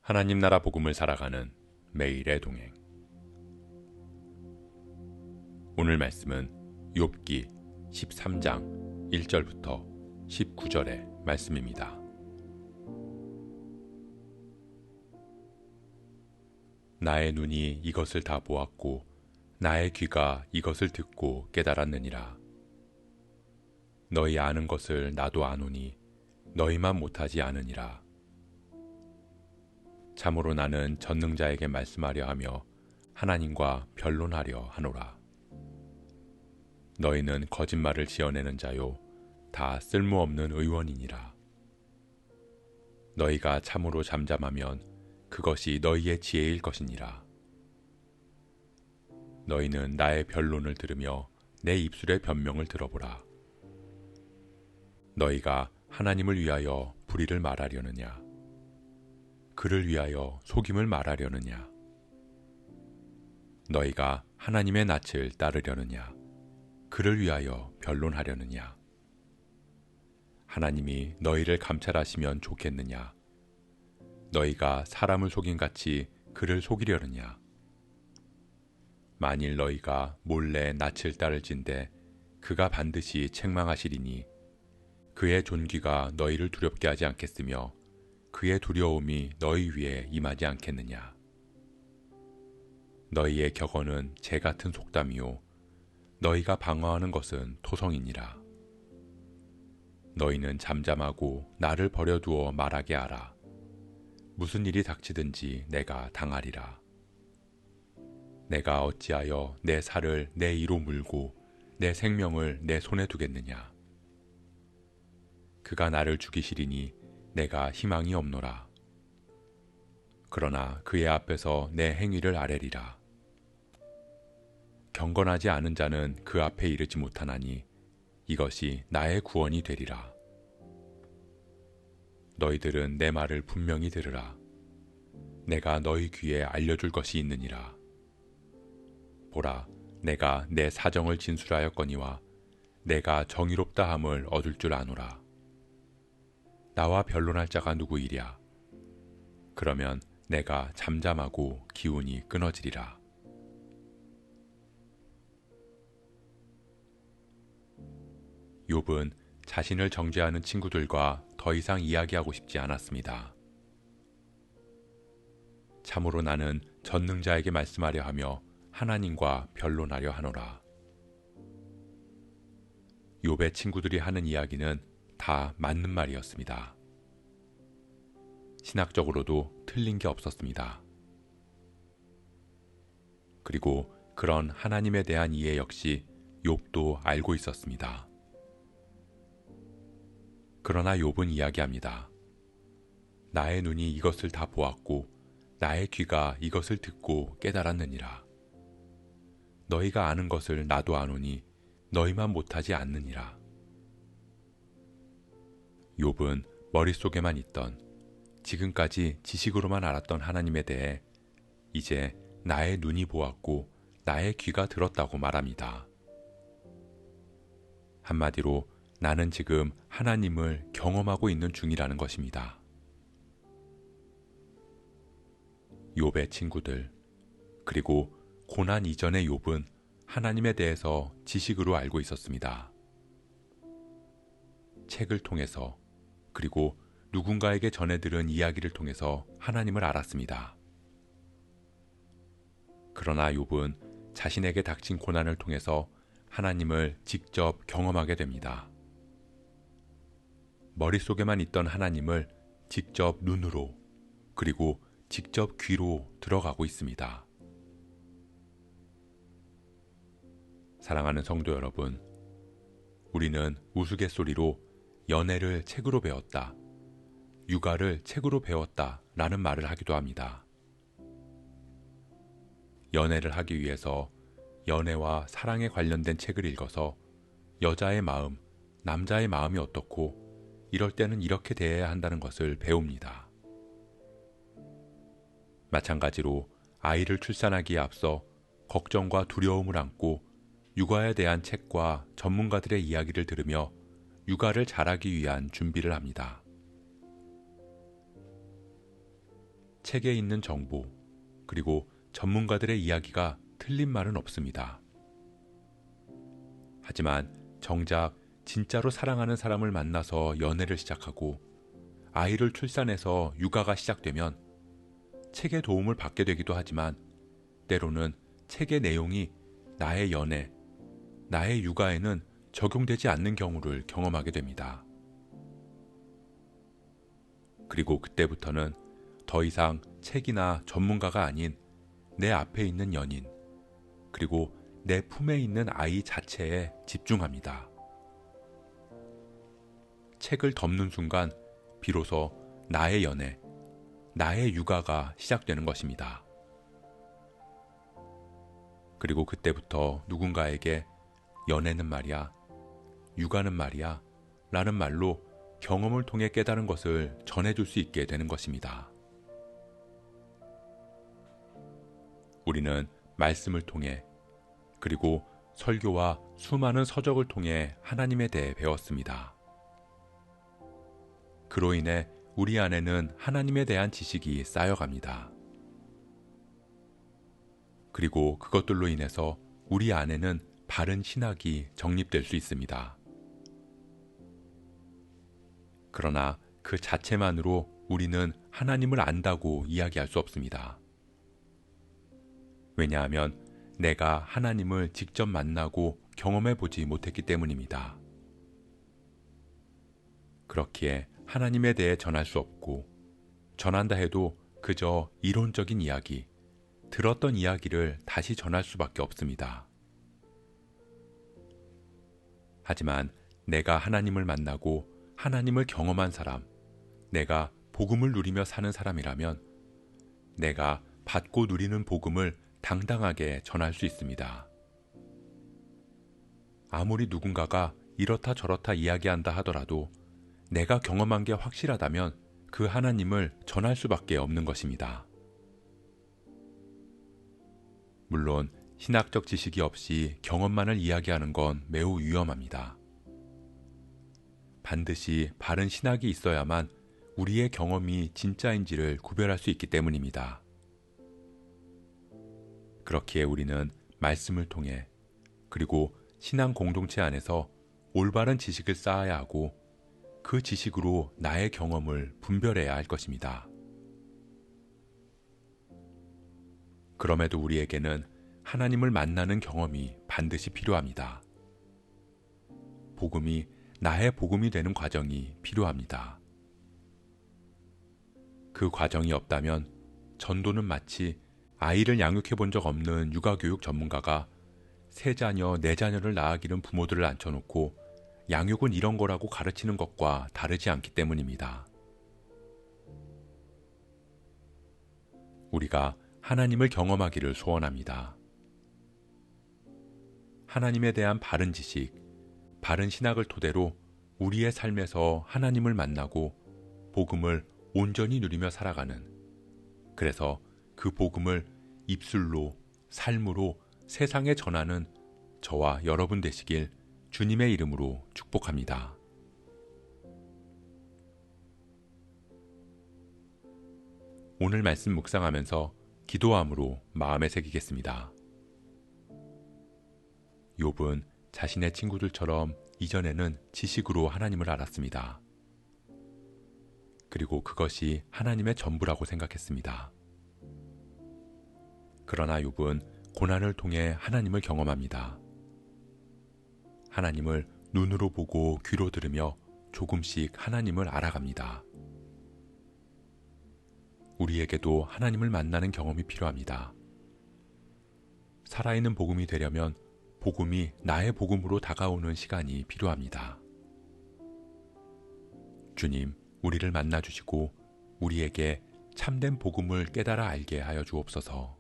하나님 나라 복음을 살아가는 매일의 동행. 오늘 말씀은 욥기 13장 1절부터 19절의 말씀입니다. 나의 눈이 이것을 다 보았고 나의 귀가 이것을 듣고 깨달았느니라. 너희 아는 것을 나도 아노니 너희만 못하지 않으니라. 참으로 나는 전능자에게 말씀하려 하며 하나님과 변론하려 하노라. 너희는 거짓말을 지어내는 자요 다 쓸모없는 의원이니라. 너희가 참으로 잠잠하면 그것이 너희의 지혜일 것이니라. 너희는 나의 변론을 들으며 내 입술의 변명을 들어보라. 너희가 하나님을 위하여 불의를 말하려느냐? 그를 위하여 속임을 말하려느냐? 너희가 하나님의 낯을 따르려느냐? 그를 위하여 변론하려느냐? 하나님이 너희를 감찰하시면 좋겠느냐? 너희가 사람을 속임같이 그를 속이려느냐? 만일 너희가 몰래 낯을 따를진대 그가 반드시 책망하시리니 그의 존귀가 너희를 두렵게 하지 않겠으며 그의 두려움이 너희 위에 임하지 않겠느냐? 너희의 격언은 재 같은 속담이요 너희가 방어하는 것은 토성이니라. 너희는 잠잠하고 나를 버려두어 말하게 하라. 무슨 일이 닥치든지 내가 당하리라. 내가 어찌하여 내 살을 내 이로 물고 내 생명을 내 손에 두겠느냐? 그가 나를 죽이시리니 내가 희망이 없노라. 그러나 그의 앞에서 내 행위를 아뢰리라. 경건하지 않은 자는 그 앞에 이르지 못하나니 이것이 나의 구원이 되리라. 너희들은 내 말을 분명히 들으라. 내가 너희 귀에 알려줄 것이 있느니라. 보라, 내가 내 사정을 진술하였거니와 내가 정의롭다 함을 얻을 줄 아노라. 나와 변론할 자가 누구이랴? 그러면 내가 잠잠하고 기운이 끊어지리라. 욥은 자신을 정죄하는 친구들과 더 이상 이야기하고 싶지 않았습니다. 참으로 나는 전능자에게 말씀하려 하며 하나님과 변론하려 하노라. 욥의 친구들이 하는 이야기는 다 맞는 말이었습니다. 신학적으로도 틀린 게 없었습니다. 그리고 그런 하나님에 대한 이해 역시 욥도 알고 있었습니다. 그러나 욥은 이야기합니다. 나의 눈이 이것을 다 보았고 나의 귀가 이것을 듣고 깨달았느니라. 너희가 아는 것을 나도 아노니 너희만 못하지 않느니라. 욥은 머릿속에만 있던 지금까지 지식으로만 알았던 하나님에 대해 이제 나의 눈이 보았고 나의 귀가 들었다고 말합니다. 한마디로 나는 지금 하나님을 경험하고 있는 중이라는 것입니다. 욥의 친구들, 그리고 고난 이전의 욥은 하나님에 대해서 지식으로 알고 있었습니다. 책을 통해서 그리고 누군가에게 전해 들은 이야기를 통해서 하나님을 알았습니다. 그러나 욥은 자신에게 닥친 고난을 통해서 하나님을 직접 경험하게 됩니다. 머릿속에만 있던 하나님을 직접 눈으로 그리고 직접 귀로 들어가고 있습니다. 사랑하는 성도 여러분, 우리는 우스갯소리로 연애를 책으로 배웠다, 육아를 책으로 배웠다 라는 말을 하기도 합니다. 연애를 하기 위해서 연애와 사랑에 관련된 책을 읽어서 여자의 마음, 남자의 마음이 어떻고 이럴 때는 이렇게 대해야 한다는 것을 배웁니다. 마찬가지로 아이를 출산하기에 앞서 걱정과 두려움을 안고 육아에 대한 책과 전문가들의 이야기를 들으며 육아를 잘하기 위한 준비를 합니다. 책에 있는 정보, 그리고 전문가들의 이야기가 틀린 말은 없습니다. 하지만 정작 진짜로 사랑하는 사람을 만나서 연애를 시작하고 아이를 출산해서 육아가 시작되면 책의 도움을 받게 되기도 하지만 때로는 책의 내용이 나의 연애, 나의 육아에는 적용되지 않는 경우를 경험하게 됩니다. 그리고 그때부터는 더 이상 책이나 전문가가 아닌 내 앞에 있는 연인, 그리고 내 품에 있는 아이 자체에 집중합니다. 책을 덮는 순간 비로소 나의 연애, 나의 육아가 시작되는 것입니다. 그리고 그때부터 누군가에게 연애는 말이야, 육아는 말이야 라는 말로 경험을 통해 깨달은 것을 전해줄 수 있게 되는 것입니다. 우리는 말씀을 통해 그리고 설교와 수많은 서적을 통해 하나님에 대해 배웠습니다. 그로 인해 우리 안에는 하나님에 대한 지식이 쌓여갑니다. 그리고 그것들로 인해서 우리 안에는 바른 신학이 정립될 수 있습니다. 그러나 그 자체만으로 우리는 하나님을 안다고 이야기할 수 없습니다. 왜냐하면 내가 하나님을 직접 만나고 경험해 보지 못했기 때문입니다. 그렇기에 하나님에 대해 전할 수 없고, 전한다 해도 그저 이론적인 이야기, 들었던 이야기를 다시 전할 수밖에 없습니다. 하지만 내가 하나님을 만나고 하나님을 경험한 사람, 내가 복음을 누리며 사는 사람이라면 내가 받고 누리는 복음을 당당하게 전할 수 있습니다. 아무리 누군가가 이렇다 저렇다 이야기한다 하더라도 내가 경험한 게 확실하다면 그 하나님을 전할 수밖에 없는 것입니다. 물론 신학적 지식이 없이 경험만을 이야기하는 건 매우 위험합니다. 반드시 바른 신학이 있어야만 우리의 경험이 진짜인지를 구별할 수 있기 때문입니다. 그렇기에 우리는 말씀을 통해 그리고 신앙 공동체 안에서 올바른 지식을 쌓아야 하고 그 지식으로 나의 경험을 분별해야 할 것입니다. 그럼에도 우리에게는 하나님을 만나는 경험이 반드시 필요합니다. 복음이 나의 복음이 되는 과정이 필요합니다. 그 과정이 없다면 전도는 마치 아이를 양육해 본 적 없는 육아교육 전문가가 세 자녀, 네 자녀를 낳아기는 부모들을 앉혀놓고 양육은 이런 거라고 가르치는 것과 다르지 않기 때문입니다. 우리가 하나님을 경험하기를 소원합니다. 하나님에 대한 바른 지식, 바른 신학을 토대로 우리의 삶에서 하나님을 만나고 복음을 온전히 누리며 살아가는, 그래서 그 복음을 입술로, 삶으로 세상에 전하는 저와 여러분 되시길 주님의 이름으로 축복합니다. 오늘 말씀 묵상하면서 기도함으로 마음에 새기겠습니다. 욥은 자신의 친구들처럼 이전에는 지식으로 하나님을 알았습니다. 그리고 그것이 하나님의 전부라고 생각했습니다. 그러나 욥은 고난을 통해 하나님을 경험합니다. 하나님을 눈으로 보고 귀로 들으며 조금씩 하나님을 알아갑니다. 우리에게도 하나님을 만나는 경험이 필요합니다. 살아있는 복음이 되려면 복음이 나의 복음으로 다가오는 시간이 필요합니다. 주님, 우리를 만나주시고 우리에게 참된 복음을 깨달아 알게 하여 주옵소서.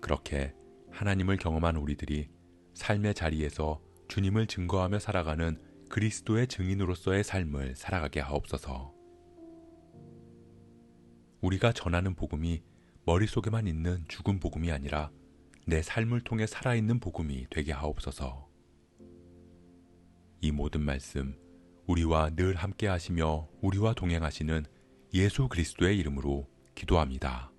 그렇게 하나님을 경험한 우리들이 삶의 자리에서 주님을 증거하며 살아가는 그리스도의 증인으로서의 삶을 살아가게 하옵소서. 우리가 전하는 복음이 머릿속에만 있는 죽은 복음이 아니라 내 삶을 통해 살아있는 복음이 되게 하옵소서. 이 모든 말씀, 우리와 늘 함께 하시며 우리와 동행하시는 예수 그리스도의 이름으로 기도합니다.